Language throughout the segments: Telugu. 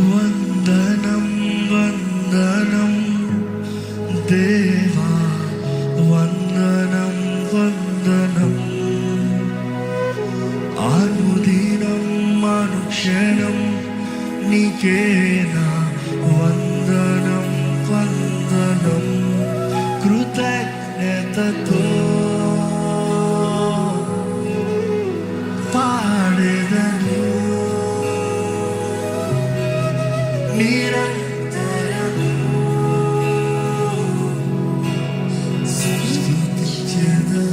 వందనం వందనం దేవా, వందనం వందనం. అనుదినం అనుక్షణం నీకేనా వందనం వందనం. కృతజ్ఞతతో పాడెదను నిరంతరము, స్తుతించెదను.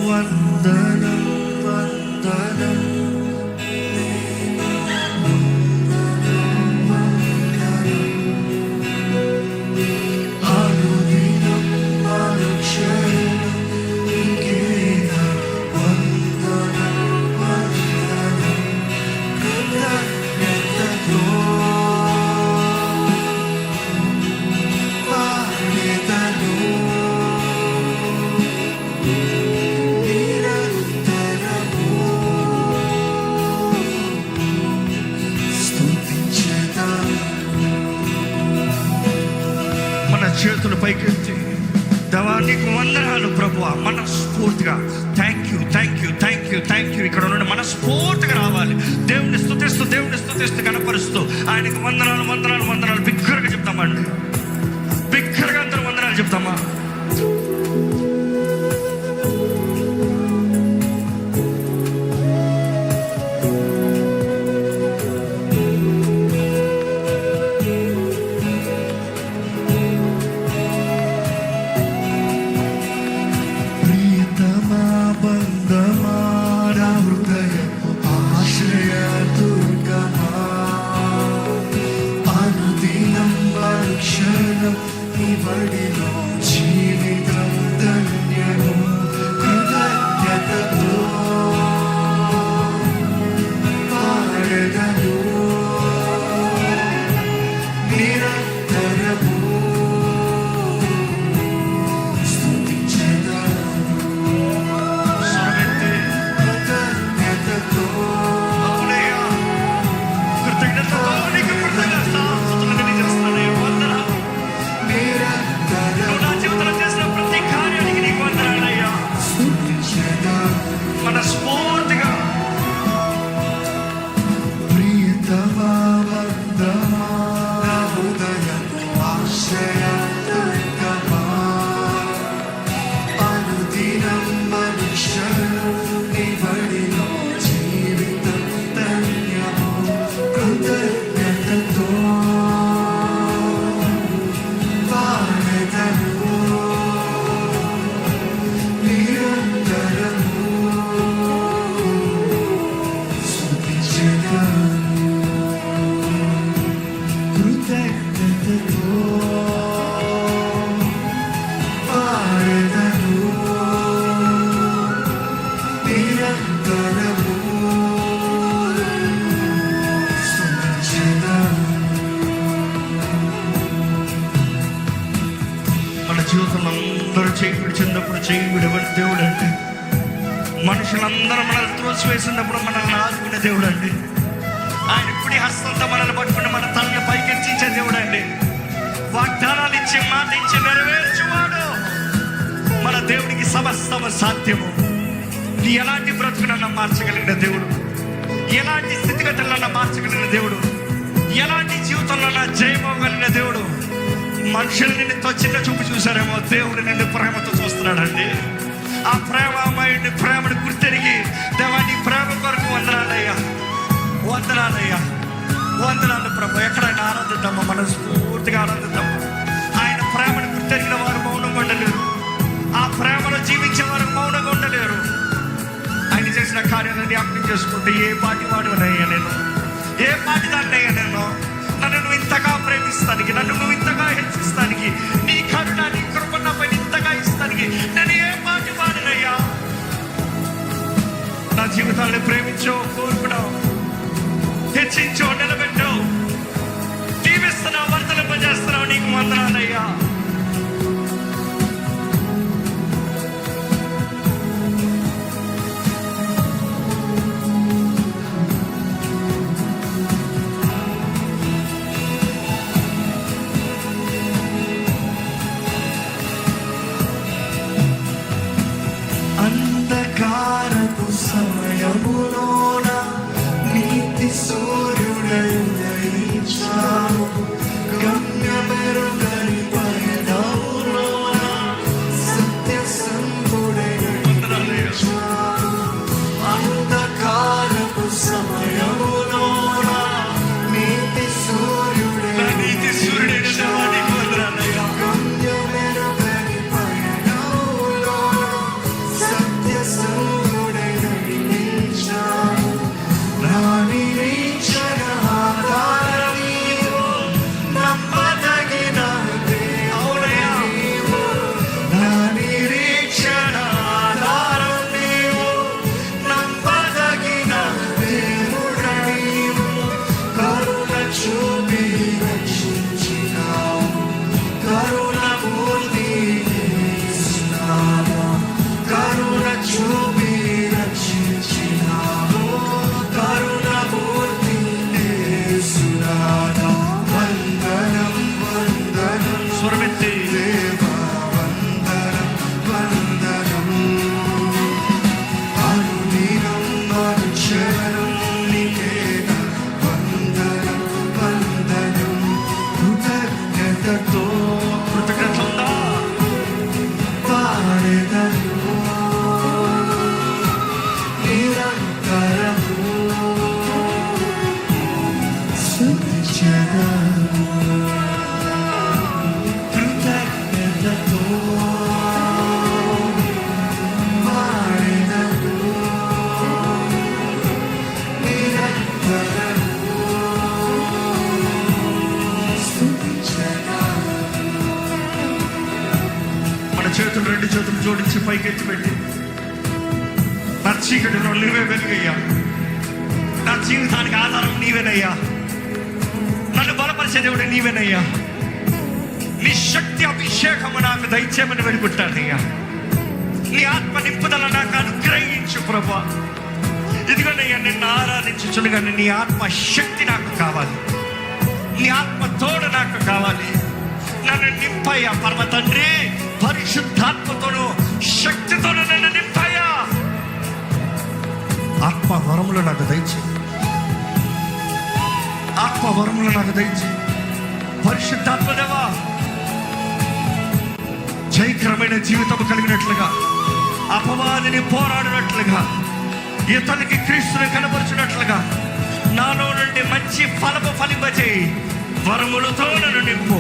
వందనం వందనం అనుదినం అనుక్షణం నీకేనా వందనం వందనం. కృతజ్ఞతతో పాడెదను నిరంతరము, స్తుతించెదను. మన చేతులు పైకెత్తి, దేవా నీకు వందనాలు ప్రభువా, మనస్ఫూర్తిగా thank you thank you thank you thank you. ఇక్కడ నుండి మనస్ఫూర్తిగా రావాలి, దేవుని స్తుతిస్తూ కనపరుస్తూ ఆయనకు వందనాలు వందనాలు వందనాలు బిగ్గరగా చెప్తామండి. బిగ్గరగా అందరూ వందనాలు చెప్తామా? ప్రియతమా బంధమా నా హృదయపు ఆశ్రయ దుర్గమా, అనుదినం అనుక్షణం నీ బడిలో జీవితం ధన్యము. కృతజ్ఞతతో పాడెదను నిరంతరము, స్తుతించెదను. కృతజ్ఞతతో అవునయ్యా, కృతజ్ఞతతో నీకు కృతజ్ఞతాస్తుతులు తెలియజేస్తున్నానయ్యా. వందనాలు. నువ్వు నా జీవితంలో చేసిన ప్రతి కార్యానికి నీకు వందనాలయ్యా. మనస్ఫూర్తిగా ప్రియతమా వందమా నా హృదయపు ఆశ్రయ దుర్గమా, అనుదినం అనుక్షణం నీ బడిలో జీవితం ధన్యము. కృతజ్ఞతతో పాడెదను నిరంతరము, స్తుతించెదను. కృతజ్ఞతతో పాడెదను నిరంతరము, స్తుతించెదను. మన జీవితంలో అందరూ చేయి విడిచినప్పుడు చేయి విడవని దేవుడు అండి. మనుషులందరూ మనల్ని త్రోసివేసినప్పుడు మనల్ని ఆదుకునే దేవుడు అండి. ఆయన ఇప్పుడే హస్తంతో మనల్ని పట్టుకుని మన తలని పైకెత్తించే దేవుడు అండి. వాగ్దానాలు ఇచ్చి మాట ఇచ్చి నెరవేర్చువాడు మన దేవుడికి సమస్తము సాధ్యము. నీ ఎలాంటి బ్రతుకునన్నా మార్చగలిగిన దేవుడు, ఎలాంటి స్థితిగతులన్నా మార్చగలిగిన దేవుడు, ఎలాంటి జీవితంలో జయమోగలిగిన దేవుడు. మనుషులు నిన్ను చిన్న చూపు చూసారేమో, దేవుడు నిన్ను ప్రేమతో చూస్తున్నాడండి. ఆ ప్రేమమయుడి ప్రేమను గుర్తెరిగి, దేవా నీ ప్రేమ కొరకు వందనాలయ్యా, వందనాలయ్యా, వందనాలు ప్రభు. ఎక్కడైనా ఆనందిద్దామా? మనస్ఫూర్తిగా ఆనందిద్దామా? ఆయన ప్రేమను గుర్తెరిగిన వారు మౌనంగా ఉండలేరు, ఆ ప్రేమను జీవించే వారు మౌనంగా ఉండలేరు. ఆయన చేసిన కార్యాలను జ్ఞాపకం చేసుకుంటే, ఏ పాటి వాడునయ్యా నేను, ఏ పాటి దాన్నయ్యా నేను, నన్ను నువ్వు ఇంతగా ప్రేమిస్తానికి, నన్ను నువ్వు ఇంతగా హెచ్చిస్తానికి, నీ కరుణ నీ కృప నాపై ఇంతగా ఇస్తానికి నేను ఏ పాటి వాడినయ్యా. నా జీవితాన్ని ప్రేమించో, కోరుకున్నావు, హెచ్చించో, నిలబెట్టో, దీవిస్తున్నావు, వర్ధలింపజేస్తున్నావు. నీకు వందనాలయ్యా. హృదయములోన నీతి సూర్యుడై ఉదయించావు. గమ్యమెరుగని పయనములోన సత్య సంతుడై నడిపించావు. అంధకారపు సమయములోన నీతి సూర్యుడై గమ్యమెరుగని పయనములోన సత్య సంతుడై నడిపించావు. నా నిరీక్షణ ఆధారం నీవు, నమ్మదగిన దేవుడవు నీవు. నా నిరీక్షణ ఆధారం నీవు, నమ్మదగిన దేవుడవు నీవు. కరుణ చూపి రక్షించినావు, కరుణమూర్తి యేసునామా. కరుణ చూపి రక్షించినావు, కరుణమూర్తి యేసునామా. వందనం వందనం స్వరమెత్తి దేవా, వందనం వందనం. అనుదినం అనుక్షణం నీకేగా వందనం వందనం. కృతజ్ఞతతో కృతజ్ఞత పాడెదను నిరంతరము స్తుతించెదను. కృతజ్ఞతతో పాడెదను నిరంతరము స్తుతించెదను. మన చేతులు రెండు చేతులు జోడించి పైకెత్తి పెట్టి, నా చీకటిలో నీవే వెలుగయ్యా, నా జీవితానికి ఆధారం నీవేనయ్యా, నన్ను బలపరిచే దేవుడు నీవేనయ్యా. నీ శక్తి అభిషేకము నాకు దయచేయమని వేడుకుంటానయ్యా. నీ ఆత్మ నింపుదల నాకు అనుగ్రహించు ప్రభా. ఇదిగోనయ్యా, నిన్ను ఆరాధించుచుండగానే నీ ఆత్మ శక్తి నాకు కావాలి, నీ ఆత్మ తోడు నాకు కావాలి. నన్ను నింపయ్యా పరమ తండ్రి, పరిశుద్ధాత్మతోను శక్తితోను నన్ను నింపయ్యా. ఆత్మ వరములు నాకు దయచేయి, ఆత్మ వరములు నాకు దయచేయి. పరిశుద్ధాత్మదేవా, జయకరమైన జీవితం కలిగినట్లుగా, అపవాదిని పోరాడినట్లుగా, ఇతనికి క్రీస్తుని కనపరిచినట్లుగా నాలో నుండి మంచి ఫలము ఫలింపజేయి. వరములతో నన్ను నింపు.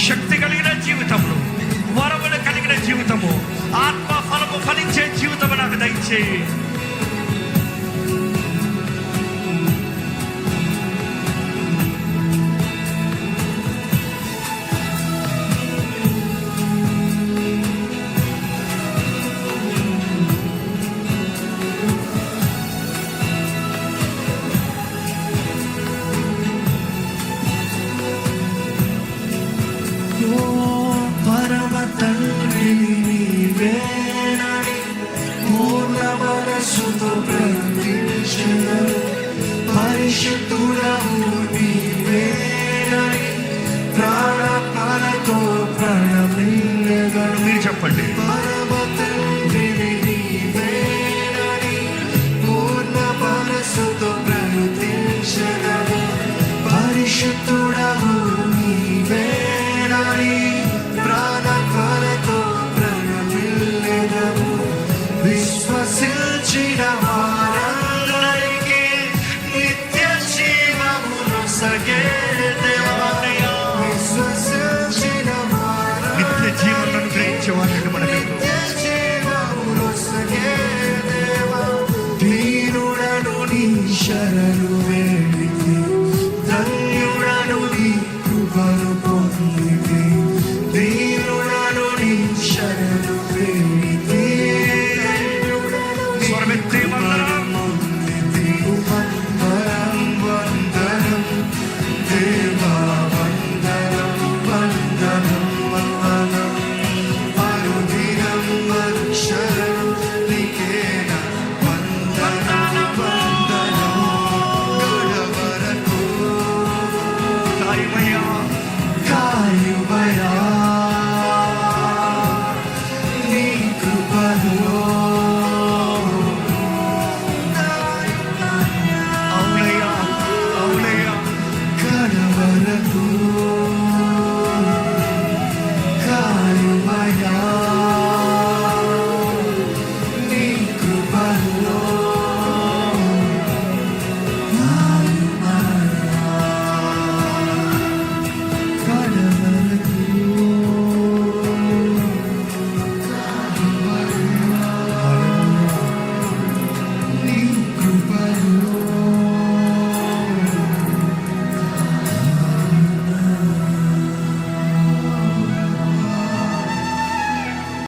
శక్తి కలిగిన జీవితము, వరములు కలిగిన జీవితము, ఆత్మ ఫలము ఫలించే జీవితము నాకు దయచేయి. పరమ తండ్రి నీవేనని పూర్ణ మనసుతో ప్రకటించెదను. పరిశుద్ధుడవు నీవేనని ప్రాణాలతో ప్రణమిల్లెదను. మీరు చెప్పండి. పరమ తండ్రి నీవేనని పూర్ణ మనసుతో ప్రకటించెదను. పరిశుద్ధుడవు నీవేనని ప్రాణాలతో ప్రణమిల్లెదను. విశ్వసించిన